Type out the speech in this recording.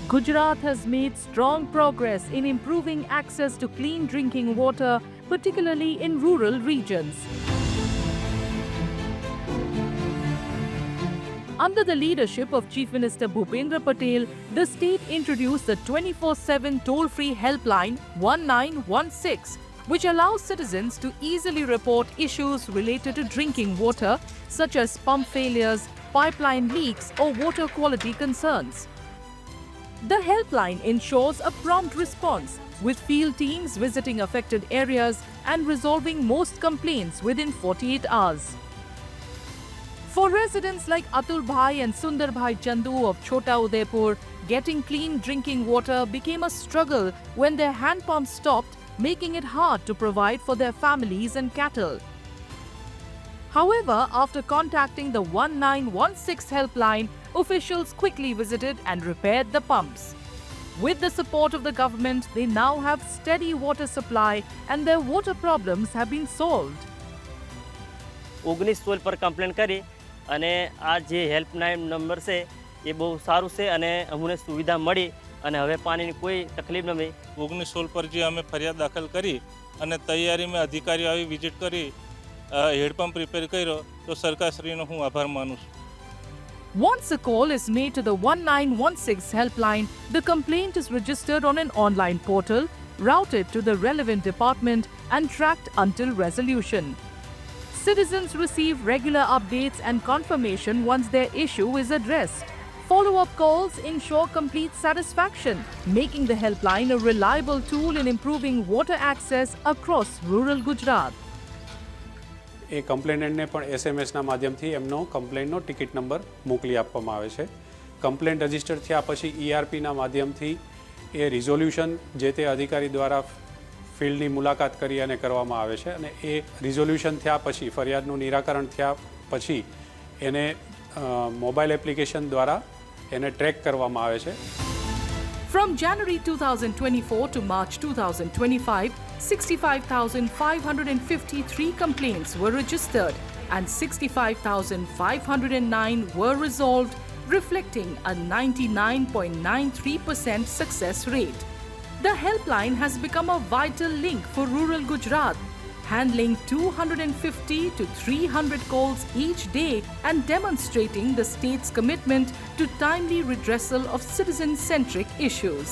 Gujarat has made strong progress in improving access to clean drinking water, particularly in rural regions. Under the leadership of Chief Minister Bhupendra Patel, the state introduced the 24/7 toll-free helpline 1916, which allows citizens to easily report issues related to drinking water, such as pump failures, pipeline leaks, or water quality concerns. The helpline ensures a prompt response, with field teams visiting affected areas and resolving most complaints within 48 hours. For residents like Atul Bhai and Sundar Bhai Chandu of Chota Udaipur, getting clean drinking water became a struggle when their hand pumps stopped, making it hard to provide for their families and cattle. However, after contacting the 1916 helpline, officials quickly visited and repaired the pumps. With the support of the government, they now have steady water supply and their water problems have been solved. 1916 પર complain કરી અને આ જે helpline number છે એ બહુ સારું છે અને અમને સુવિધા મળી અને હવે પાણીની કોઈ તકલીફ નથી. 1916 પર જે અમે ફરિયાદ દાખલ કરી અને તૈયારીમાં અધિકારીઓ આવી વિઝિટ કરી હેડપંપ રિપેર કર્યો તો સરકારશ્રીનો હું આભાર માનું છું. Once a call is made to the 1916 helpline, the complaint is registered on an online portal, routed to the relevant department and tracked until resolution. Citizens receive regular updates and confirmation once their issue is addressed. Follow-up calls ensure complete satisfaction, making the helpline a reliable tool in improving water access across rural Gujarat. એ કમ્પ્લેનન્ટને પણ એસએમએસના માધ્યમથી એમનો કમ્પ્લેન્ટનો ticket number મોકલી આપવામાં આવે છે. Complaint register થયા પછી ઈઆરપીના માધ્યમથી એ રિઝોલ્યુશન જે તે અધિકારી દ્વારા ફિલ્ડની મુલાકાત કરી અને કરવામાં આવે છે અને એ રિઝોલ્યુશન થયા પછી ફરિયાદનું નિરાકરણ થયા પછી એને મોબાઈલ એપ્લિકેશન દ્વારા એને ટ્રેક કરવામાં આવે છે. From January 2024 to March 2025, 65,553 complaints were registered and 65,509 were resolved, reflecting a 99.93% success rate. The helpline has become a vital link for rural Gujarat, handling 250 to 300 calls each day and demonstrating the state's commitment to timely redressal of citizen-centric issues.